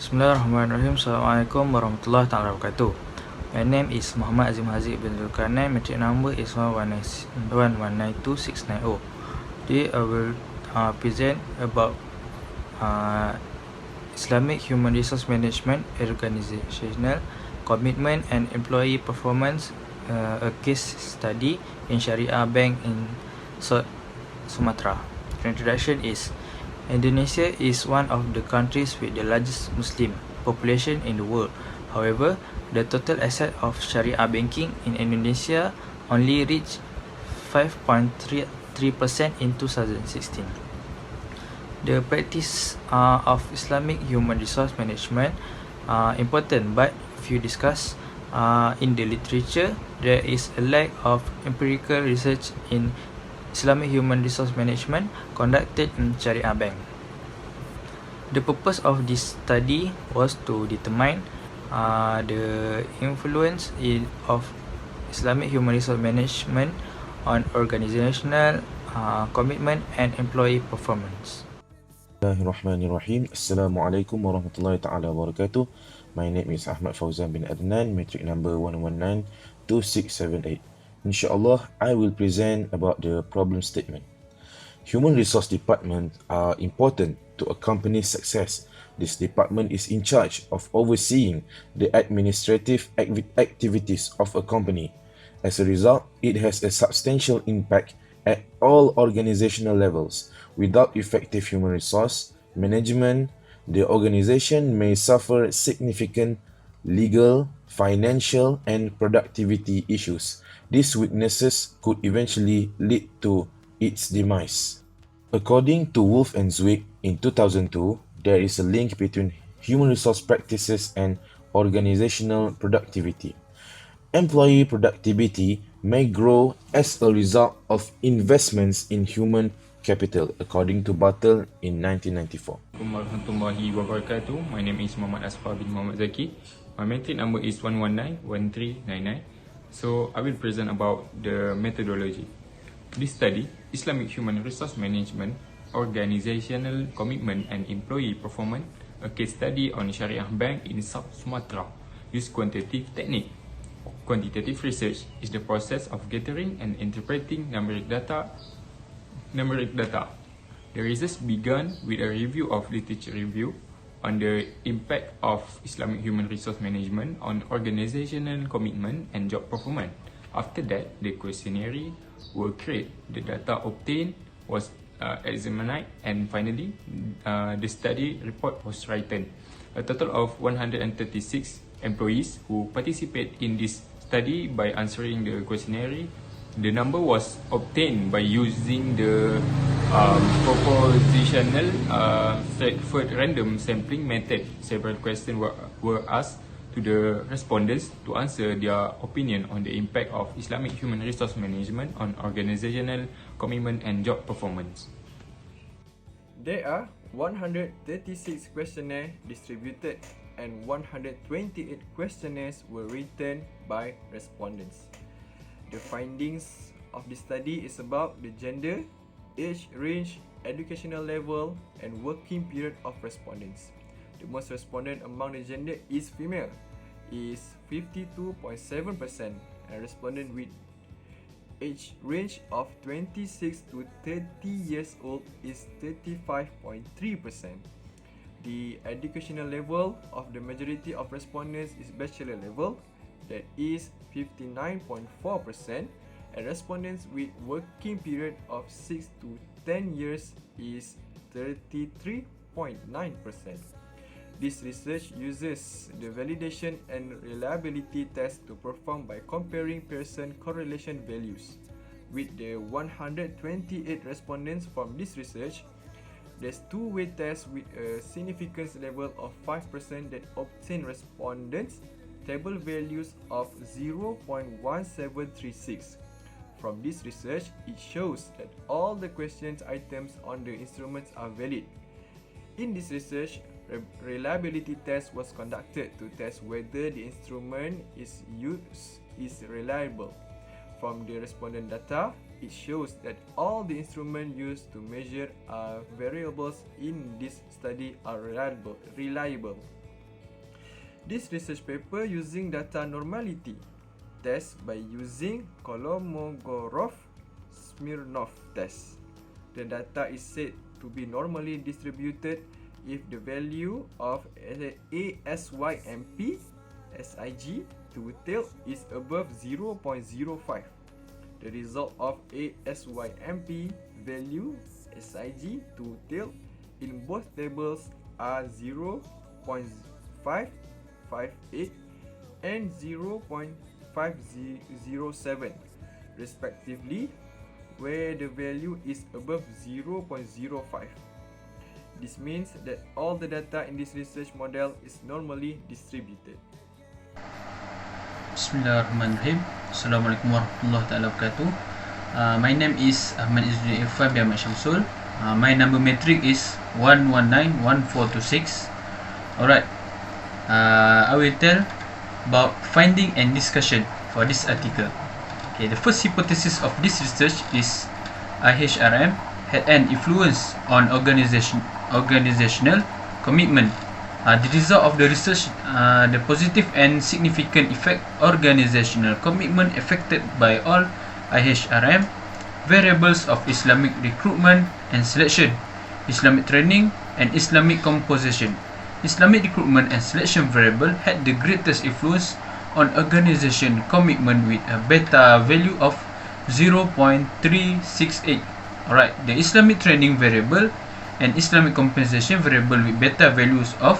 Bismillahirrahmanirrahim. Assalamualaikum warahmatullahi wabarakatuh. My name is Muhammad AZIM HAZIQ bin ZULKARNAIN. Metric number is 1192690. Today I will present about Islamic Human Resource Management, Organizational Commitment and Employee Performance, a case study in Sharia Bank in Sumatera. The introduction is Indonesia is one of the countries with the largest Muslim population in the world. However, the total asset of Sharia banking in Indonesia only reached 5.3% in 2016. The practice of Islamic human resource management important, but if you discuss in the literature, there is a lack of empirical research in Islamic human resource management conducted in Sharia bank. The purpose of this study was to determine the influence of Islamic human resource management on organizational commitment and employee performance. Bismillahirrahmanirrahim. Assalamualaikum warahmatullahi ta'ala wabarakatuh. My name is AHMAD Fauzan bin Adnan, metric number 1192678. Inshallah, I will present about the problem statement. Human resource departments are important to a company's success. This department is in charge of overseeing the administrative activities of a company. As a result, it has a substantial impact at all organizational levels. Without effective human resource management, the organization may suffer significant legal, financial, and productivity issues. These weaknesses could eventually lead to its demise. According to Wolf and Zwick in 2002, there is a link between human resource practices and organizational productivity. Employee productivity may grow as a result of investments in human capital, according to Bartel in 1994. Assalamualaikum warahmatullahi wabarakatuh. My name is Muhammad Asfar bin Muhammad ZAKI. My metric number is 1191399. So I will present about the methodology. This study, Islamic Human Resource Management, Organizational Commitment and Employee Performance, a case study on Sharia Bank in South Sumatra, use quantitative technique. Quantitative research is the process of gathering and interpreting numeric data. The research began with a review of literature review on the impact of Islamic human resource management on organizational commitment and job performance. After that, the questionnaire were created, the data obtained was examined, and finally, the study report was written. A total of 136 employees who participate in this study by answering the questionnaire. The number was obtained by using the propositional straightforward random sampling method. Several questions were asked to the respondents to answer their opinion on the impact of Islamic human resource management on organizational commitment and job performance. There are 136 questionnaires distributed and 128 questionnaires were written by respondents. The findings of the study is about the gender, age range, educational level, and working period of respondents. The most respondent among the gender is female, is 52.7%, and respondent with age range of 26 to 30 years old is 35.3%. The educational level of the majority of respondents is bachelor level, that is 59.4%, and respondents with working period of 6 to 10 years is 33.9%. This research uses the validation and reliability test to perform by comparing Pearson correlation values. With the 128 respondents from this research, there's two-way test with a significance level of 5% that obtain respondents table values of 0.1736. From this research, it shows that all the questions items on the instruments are valid. In this research, reliability test was conducted to test whether the instrument is used is reliable. From the respondent data, it shows that all the instruments used to measure variables in this study are reliable. This research paper using data normality test by using Kolmogorov-Smirnov test. The data is said to be normally distributed if the value of ASYMP SIG to tail is above 0.05. The result of ASYMP value SIG to tail in both tables are 0.558 and 0.507 respectively, where the value is above 0.05. This means that all the data in this research model is normally distributed. Bismillahirrahmanirrahim. Assalamualaikum warahmatullahi wabarakatuh. My name is AHMAD IRFAN bin SYAMSUL. My number metric is 1191426. Alright. I will tell about finding and discussion for this article. Okay, the first hypothesis of this research is IHRM had an influence on organizational commitment. The result of the research, the positive and significant effect organizational commitment affected by all IHRM variables of Islamic recruitment and selection, Islamic training and Islamic composition. Islamic recruitment and selection variable had the greatest influence on organization commitment with a beta value of 0.368. Alright, the Islamic training variable and Islamic compensation variable with beta values of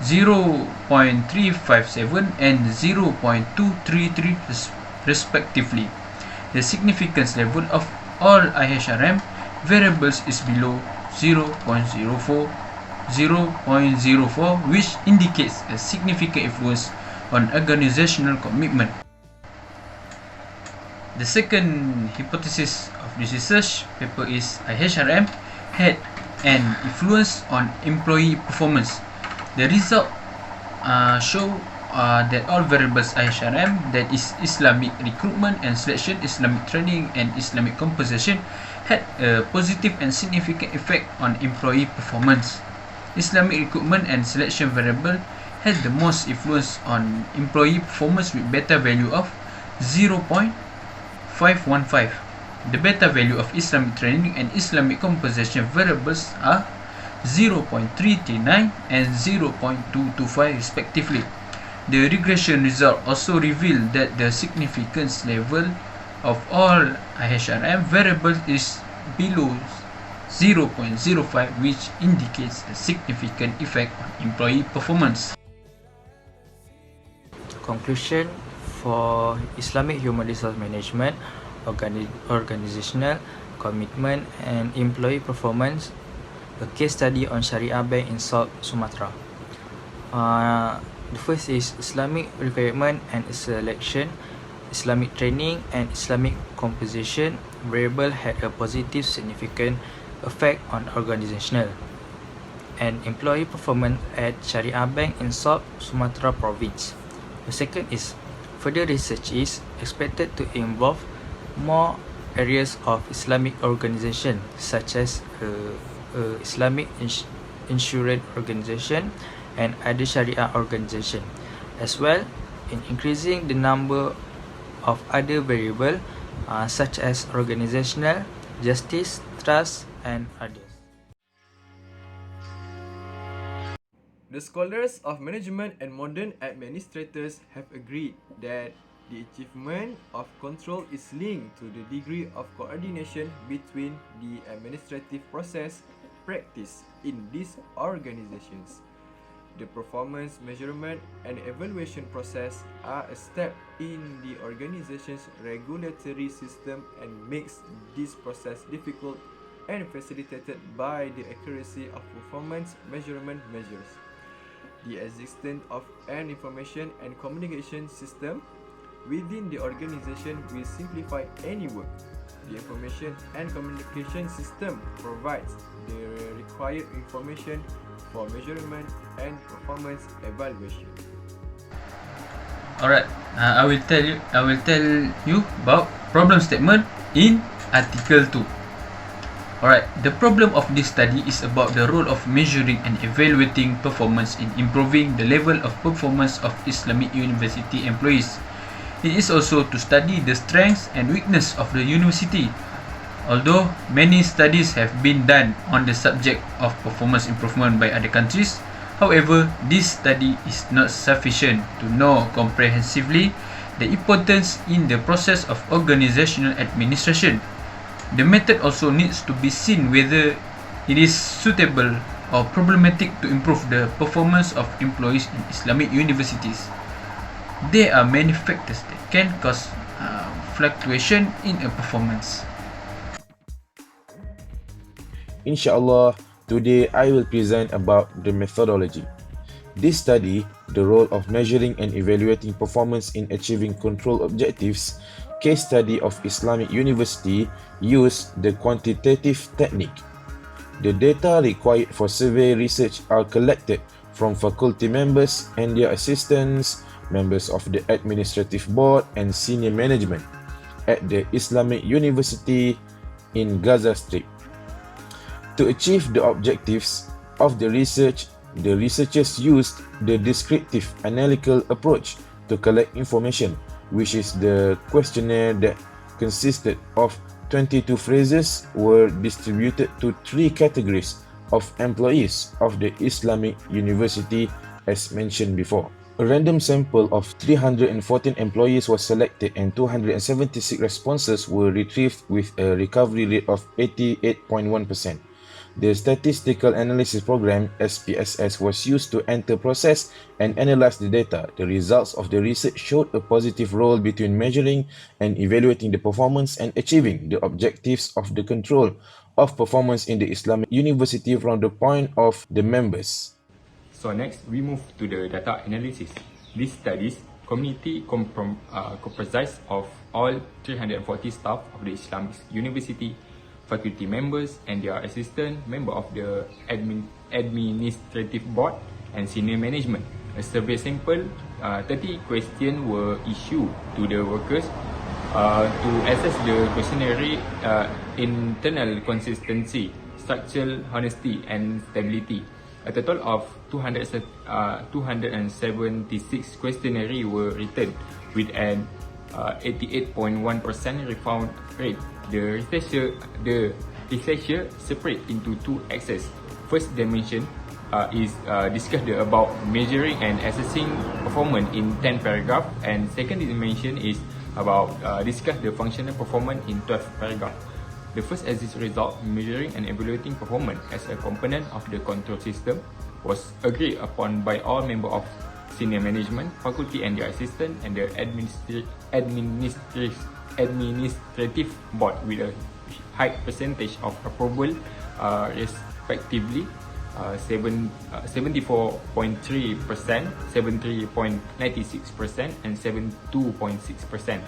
0.357 and 0.233 respectively. The significance level of all IHRM variables is below 0.04, which indicates a significant influence on organizational commitment. The second hypothesis of this research paper is IHRM had an influence on employee performance. The result show that all variables IHRM, that is Islamic recruitment and selection, Islamic training and Islamic composition, had a positive and significant effect on employee performance. Islamic recruitment and selection variable had the most influence on employee performance with beta value of 0.515. The beta value of Islamic training and Islamic composition variables are 0.339 and 0.225 respectively. The regression result also revealed that the significance level of all IHRM variables is below 0.05, which indicates a significant effect on employee performance. Conclusion for Islamic Human Resource Management, Organizational Commitment and Employee Performance, a case study on Sharia Bank in South Sumatra. The first is Islamic recruitment and selection, Islamic training and Islamic composition variable had a positive significant effect on organizational and employee performance at Sharia Bank in South Sumatra Province. The second is further research is expected to involve more areas of Islamic organization such as Islamic insurance organization and other Sharia organization, as well in increasing the number of other variables such as organizational, justice, trust and others. The scholars of management and modern administrators have agreed that the achievement of control is linked to the degree of coordination between the administrative process practiced in these organizations. The performance measurement and evaluation process are a step in the organization's regulatory system and makes this process difficult and facilitated by the accuracy of performance measurement measures. The existence of an information and communication system within the organization will simplify any work. The information and communication system provides the required information for measurement and performance evaluation. Alright, I will tell you about problem statement in article 2. Alright, the problem of this study is about the role of measuring and evaluating performance in improving the level of performance of Islamic university employees. It is also to study the strengths and weakness of the university. Although many studies have been done on the subject of performance improvement by other countries, however, this study is not sufficient to know comprehensively the importance in the process of organizational administration. The method also needs to be seen whether it is suitable or problematic to improve the performance of employees in Islamic universities. There are many factors that can cause fluctuation in a performance. Inshallah, today I will present about the methodology. This study, the role of measuring and evaluating performance in achieving control objectives, case study of Islamic University used the quantitative technique. The data required for survey research are collected from faculty members and their assistants, members of the administrative board and senior management at the Islamic University in Gaza Strip. To achieve the objectives of the research, the researchers used the descriptive analytical approach to collect information, which is the questionnaire that consisted of 22 phrases were distributed to 3 categories of employees of the Islamic University as mentioned before. A random sample of 314 employees was selected and 276 responses were retrieved with a recovery rate of 88.1%. The Statistical Analysis Program (SPSS) was used to enter, process, and analyze the data. The results of the research showed a positive role between measuring and evaluating the performance and achieving the objectives of the control of performance in the Islamic University from the point of the members. So next, we move to the data analysis. This studies committee comprised of all 340 staff of the Islamic University, faculty members and their assistant, member of the administrative board and senior management. A survey sample, 30 questions were issued to the workers to assess the questionnaire internal consistency, structural honesty and stability. A total of 276 questionnaires were written with an 88.1% refund rate. The researcher separate into 2 axes. First dimension is discussed about measuring and assessing performance in 10 paragraphs, and second dimension is about discuss the functional performance in 12 paragraphs. The first axis result, measuring and evaluating performance as a component of the control system, was agreed upon by all members of senior management, faculty and their assistant, and the administrative board with a high percentage of approval, respectively 74.3%, 73.96% and 72.6%.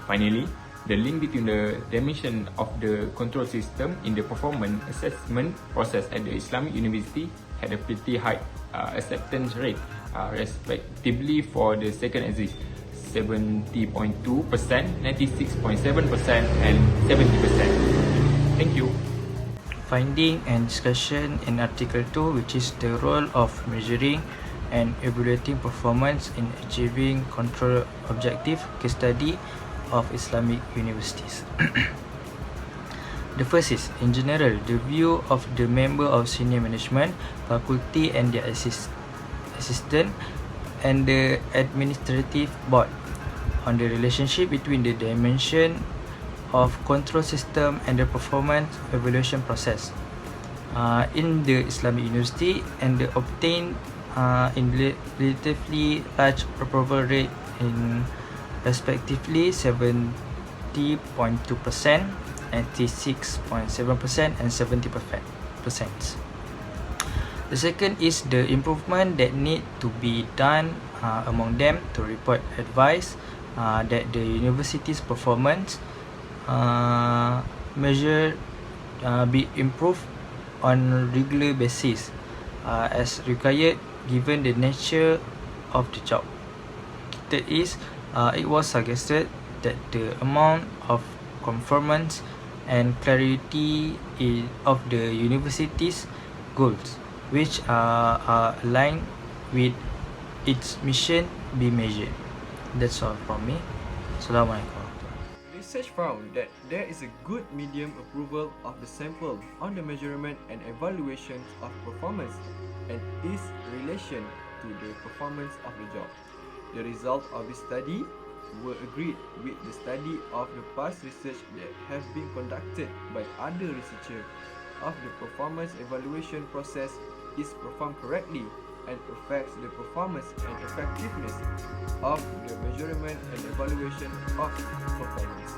Finally, the link between the dimension of the control system in the performance assessment process at the Islamic University had a pretty high acceptance rate, respectively for the second axis 70.2%, 96.7% and 70%. Thank you. Finding and discussion in Article 2, which is the role of measuring and evaluating performance in achieving control objective, case study of Islamic universities. The first is, in general, the view of the member of senior management, faculty and their assistant and the administrative board on the relationship between the dimension of control system and the performance evaluation process in the Islamic University, and the obtained in relatively large approval rate in respectively 70.2%, 86.7% and 70%. The second is the improvement that need to be done among them to report advice that the university's performance measure be improved on regular basis as required given the nature of the job. That is, it was suggested that the amount of conformance and clarity of the university's goals, which are aligned with its mission be measured. That's all from me. Assalamualaikum. Research found that there is a good medium approval of the sample on the measurement and evaluation of performance and its relation to the performance of the job. The result of this study were agreed with the study of the past research that have been conducted by other researchers of the performance evaluation process is performed correctly and affects the performance and effectiveness of the measurement and evaluation of performance.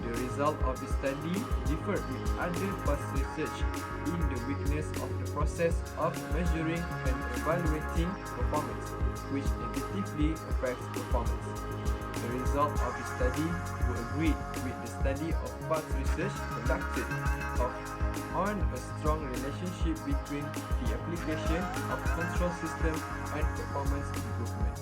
The result of the study differed with other past research in the weakness of the process of measuring and evaluating performance, which negatively affects performance. The result of the study were agreed with the study of past research conducted on a strong relationship between the application of control system and performance improvement.